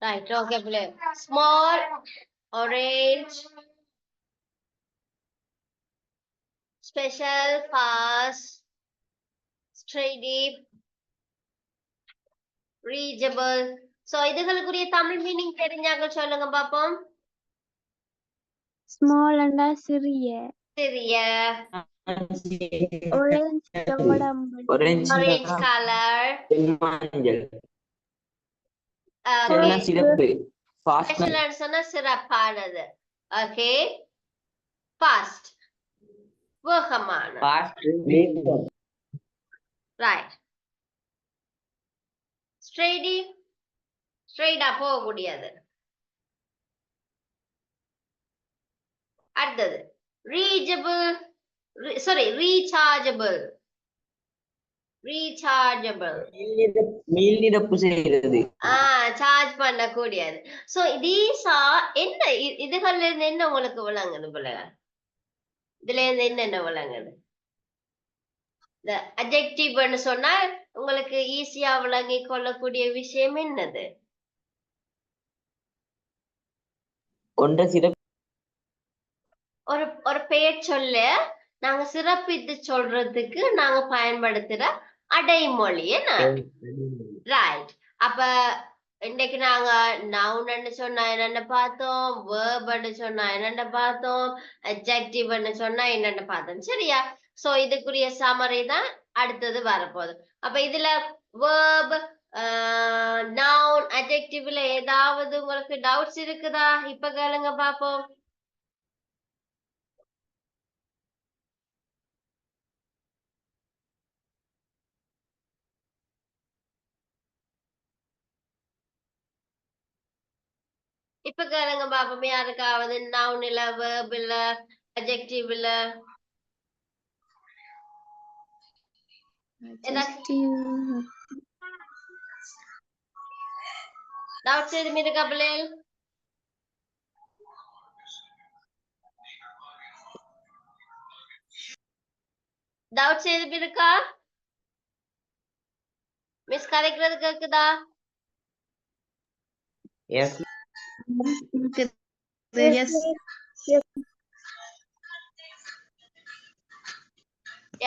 Right, okay, play. Small, orange, special, fast, straight deep, reachable. So இதுகளுக்குரிய Tamil meaning தெரிஞ்சாங்க சொல்லுங்க பாப்போம். Small and சிறிய. சிறிய. Orange Orange color. மஞ்சள். Okay. சிறப்பு. Special சொன்னா சிறப்பானது. Okay. Fast. வேகமான. Fast. Right. ஸ்ட்ரெயிட்டா போகக்கூடியது. அடுத்தது ரீச்சபிள், ரீசார்ஜபிள். மீள்நிரப்பு செய்கிறது. சார்ஜ் பண்ணக்கூடியது. சோ தீஸ் ஆர் என்ன இதுகள்ல இருந்து என்ன உங்களுக்கு விளங்குது போல? இதுல இருந்து என்னென்ன விளங்குது? இந்த அட்ஜெக்டிவ்னு சொன்னா உங்களுக்கு ஈஸியா விளங்கி கொள்ளக்கூடிய விஷயம் என்னது? ஒரு பெயர் சொல்ல நாங்க சிறப்பித்து சொல்றதுக்கு நாங்க பயன்படுத்துற அடைமொழி என்ன? ரைட். அப்ப இன்னைக்கு நாங்க நவுன் சொன்னா என்னென்ன பார்த்தோம், வேர்ப்னு சொன்னா என்னென்ன பார்த்தோம், அட்ஜெக்டிவ்னு சொன்னா என்னென்ன பார்த்தோம். சரியா? சோ இதுக்குரிய சமரி தான் அடுத்தது வரப்போகுது. அப்ப இதுல வேர்ப், நவுன், அட்ஜெக்டிவ்ல ஏதாவது உங்களுக்கு டவுட்ஸ் இருக்குதா? இப்ப கேளுங்க பாப்போம். இப்ப கேளுங்க பாப்போம், யாருக்காவது நவுன் இல்ல, வேர்ப் இல்ல, அட்ஜெக்டிவ் இல்ல, டவுட்ஸ் எதுவும் இருக்கா பிள்ளைகள்? டவுட்ஸ் எதுவும் இருக்கா? மிஸ் கலைக்கிறது கேக்குதா? எஸ்.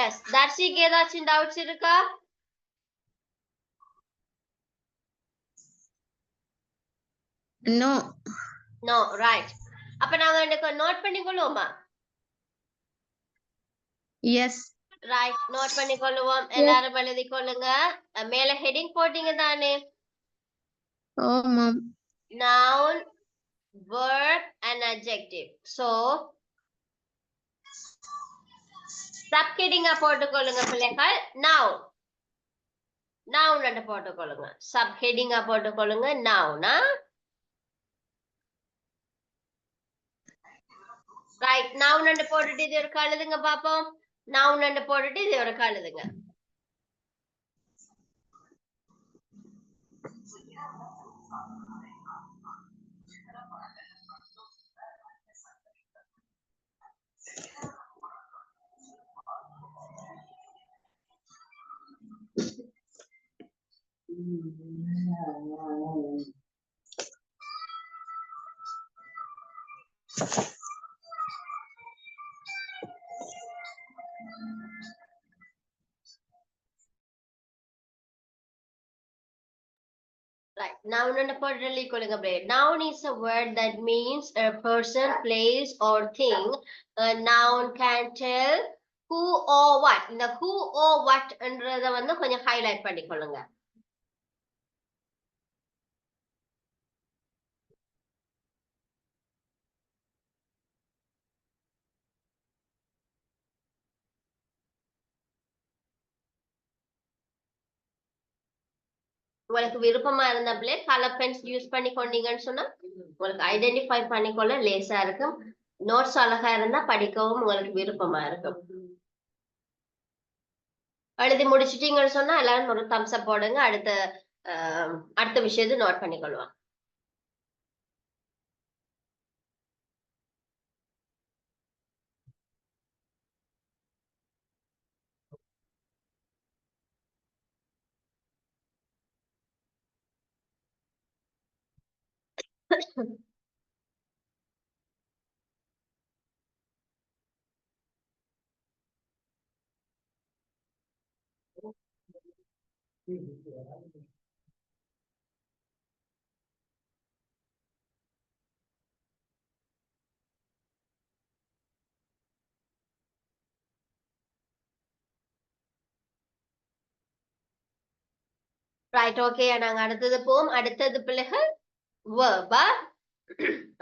எஸ். தர்ஷிக்கு ஏதாச்சும் டவுட்ஸ் இருக்கா? நோ. நோ. ரைட். அப்ப நாங்க இன்னைக்கு நோட் பண்ணிக்கொள்வோமா? எஸ். ரைட், நோட் பண்ணிக்கொள்வோம். எல்லாரும் எழுதி கொள்ளுங்க. மேல ஹெட்டிங் போட்டீங்க தானே? ஆமாம். Noun, verb and adjective. So சப்ஹெட்டிங்கா போட்டுக்கொள்ளுங்க பிள்ளைகள். noun, noun என்று போட்டுக்கொள்ளுங்க. சப்ஹெட்டிங்கா போட்டுக்கொள்ளுங்க. noun. ரைட், noun என்று போட்டுட்டு இது ஒரு எழுதுங்க பாப்போம். noun என்று போட்டுட்டு இது ஒரு எழுதுங்க. Right. Noun and noun is a word that means a person, place, or thing. A noun can tell who or what. இந்த who or what என்றத வந்து கொஞ்சம் highlight பண்ணிக்கொள்ளுங்க. உங்களுக்கு விருப்பமா இருந்தப்பலே கலர் பென்ஸ் யூஸ் பண்ணி கொண்டீங்கன்னு சொன்னா உங்களுக்கு ஐடென்டிஃபை பண்ணிக்கொள்ள லேசா இருக்கும். நோட்ஸ் அழகா இருந்தா படிக்கவும் உங்களுக்கு விருப்பமா இருக்கும். எழுதி முடிச்சிட்டீங்கன்னு சொன்னா எல்லாரும் ஒரு தம்ஸ் அப் போடுங்க. அடுத்த விஷயத்தை நோட் பண்ணிக்கொள்வாங்க. ரைட் ஓகே நாங்க அடுத்தது போவோம். அடுத்தது பிள்ளைகள் verb.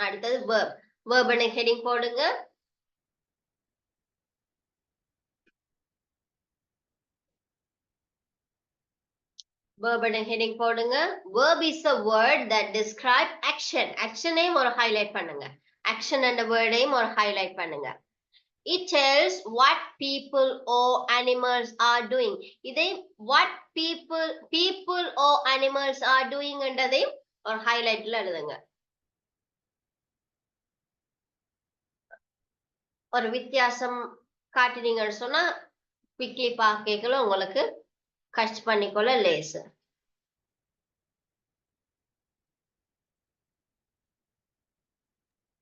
அடுத்தது verb. verb ஹெடிங் போடுங்க. verb ஹெடிங் போடுங்க. verb is a word that describe action. actionையும் ஒரு ஹைலைட் பண்ணுங்க. action என்ற வேர்டையும் ஒரு ஹைலைட் பண்ணுங்க. It tells what people or animals are doing. இதை what people or animals are doing என்றதையும் ஒரு ஹைலைட்ல எழுதுங்க. ஒரு வித்தியாசம் காட்டினீங்கன்னு சொன்னா குவிக்லி பார்க்கல உங்களுக்கு கட்ச் பண்ணிக்கொள்ள லேசு.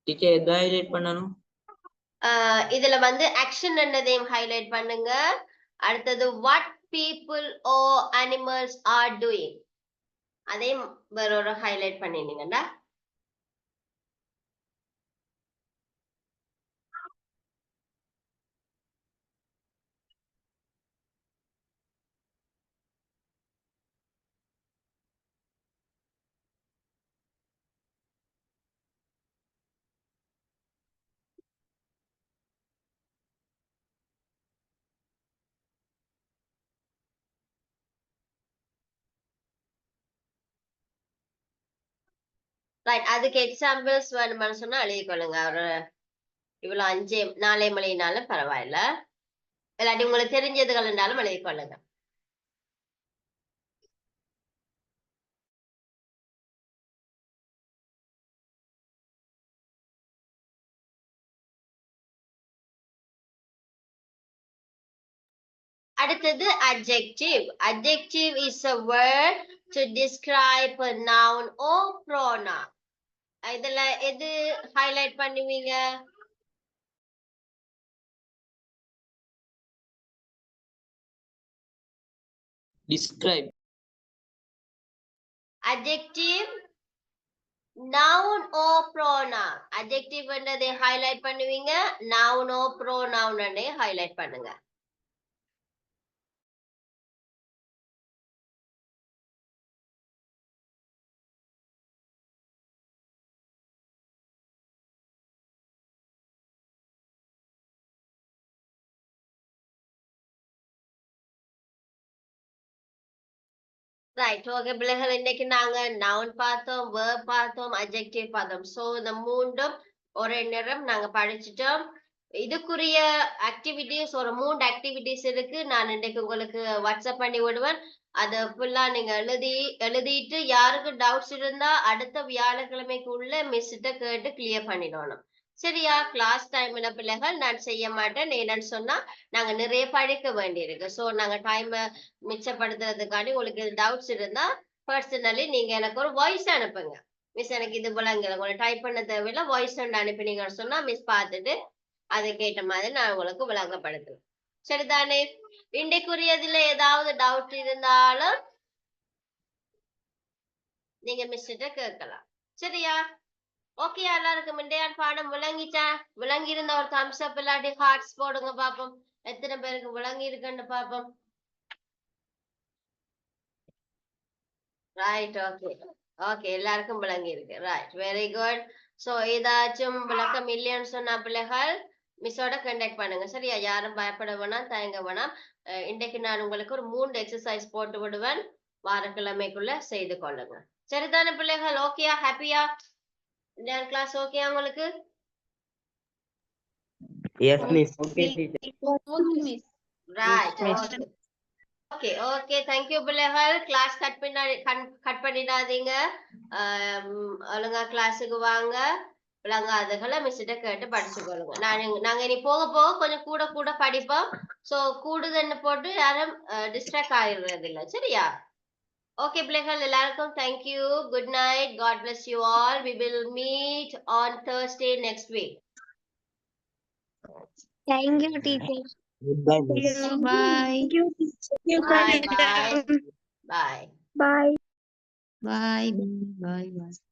டீச்சர் எதை ஹைலைட் பண்ணணும்? இதுல வந்து ஆக்ஷன் என்னதையும் ஹைலைட் பண்ணுங்க. அடுத்தது what people or animals are doing அதையும் வேற ஒரு ஹைலைட் பண்ணினீங்கடா. ரைட் அதுக்கு எக்ஸாம்பிள்ஸ் வேணும்னு சொன்னா எழுதிக்கொள்ளுங்க. ஒரு இவ்வளவு 4 மணினாலும் பரவாயில்ல, இல்லாட்டி உங்களுக்கு தெரிஞ்சதுகள் இருந்தாலும் எழுதிக்கொள்ளுங்க. அடுத்தது adjective. adjective is a word to describe a noun or pronoun. இதுல எது ஹைலைட் பண்ணுவீங்க? Describe. adjective, noun or pronoun. adjective என்றதை ஹைலைட் பண்ணுவீங்க, noun or pronoun என்றதை ஹைலைட் பண்ணுங்க. ரைட் ஓகே பிள்ளைகள், இன்னைக்கு நாங்க நவுன் பார்த்தோம், வேர்ப் பார்த்தோம், அட்ஜெக்டிவ் பார்த்தோம். சோ இந்த மூன்றும் ஒரே நேரம் நாங்க படிச்சுட்டோம். இதுக்குரிய ஆக்டிவிட்டிஸ் ஒரு 3 ஆக்டிவிட்டிஸ் இருக்கு. நான் இன்னைக்கு உங்களுக்கு வாட்ஸ்அப் பண்ணி விடுவேன். அதை ஃபுல்லா நீங்க எழுதிட்டு யாருக்கு டவுட்ஸ் இருந்தா அடுத்த வியாழக்கிழமைக்குள்ள மிஸ்கிட்ட கேட்டு கிளியர் பண்ணிடணும். சரியா? கிளாஸ் டைம்ல பிள்ளைகள் நான் செய்ய மாட்டேன். என்னன்னு சொன்னா நாங்க நிறைய படிக்க வேண்டியிருக்கு. சோ நாங்க டைம் மிச்சப்படுத்துறதுக்காண்டி உங்களுக்கு டவுட்ஸ் இருந்தா பர்சனலி நீங்க எனக்கு ஒரு வாய்ஸ் அனுப்புங்க. மிஸ் எனக்கு இது விளங்கல, உங்களை டைப் பண்ண தேவையில்லை, வாய்ஸ் ஒன்று அனுப்பினீங்கன்னு சொன்னா மிஸ் பார்த்துட்டு அதை கேட்ட மாதிரி நான் உங்களுக்கு விளங்கப்படுத்துவேன். சரிதானே? இன்றைக்குரியதுல ஏதாவது டவுட் இருந்தாலும் நீங்க மிஸ் கிட்ட கேட்கலாம். சரியா? ஓகே எல்லாருக்கும் இன்றைய பாடம் விளங்கிச்சா? விளங்கி இருந்த ஒரு தம்ஸ் அப் இல்லாட்டி ஹார்ட்ஸ் போடுங்க பாப்போம். எத்தனை பேருக்கு விளங்கி இருக்குன்னு பாப்போம். ரைட் ஓகே ஓகே எல்லாருக்கும் விளங்கி இருக்கு. Right very good. சோ ஏதாச்சும் விளக்கம் இல்லைன்னு சொன்னா பிள்ளைகள் மிஸ்ஸோட கண்டக்ட் பண்ணுங்க. சரியா? யாரும் பயப்பட வேணாம், தயங்க வேணாம். இன்றைக்கு நான் உங்களுக்கு ஒரு 3 எக்ஸசைஸ் போட்டு விடுவேன். வாரக்கிழமைக்குள்ள செய்து கொள்ளுங்க. சரிதானே பிள்ளைகள்? ஓகேயா? ஹாப்பியா? இந்த கிளாஸ் ஓகேயா உங்களுக்கு? Yes, miss. Okay, teacher. Right okay okay thank you பிள்ளைகள். கிளாஸ் கட் பண்ணிடாதீங்க. ஒழுங்கா கிளாஸுக்கு வாங்க. விளங்காதுகளை மிஸ்கிட்ட கேட்டு படிச்சுக்கொள்ளுங்க. நாங்க இனி போக போக கொஞ்சம் கூட கூட படிப்போம். சோ கூடுதல்னு போட்டு யாரும் டிஸ்ட்ராக்ட் ஆயிடுறது இல்லை. சரியா? Okay, பிள்ளைகள் எல்லாருக்கும் thank you. Good night. God bless you all. We will meet on Thursday next week. Thank you, teacher. Goodbye, miss. Bye. Thank you, teacher. Bye bye. Bye. Bye. Bye. Bye. Bye.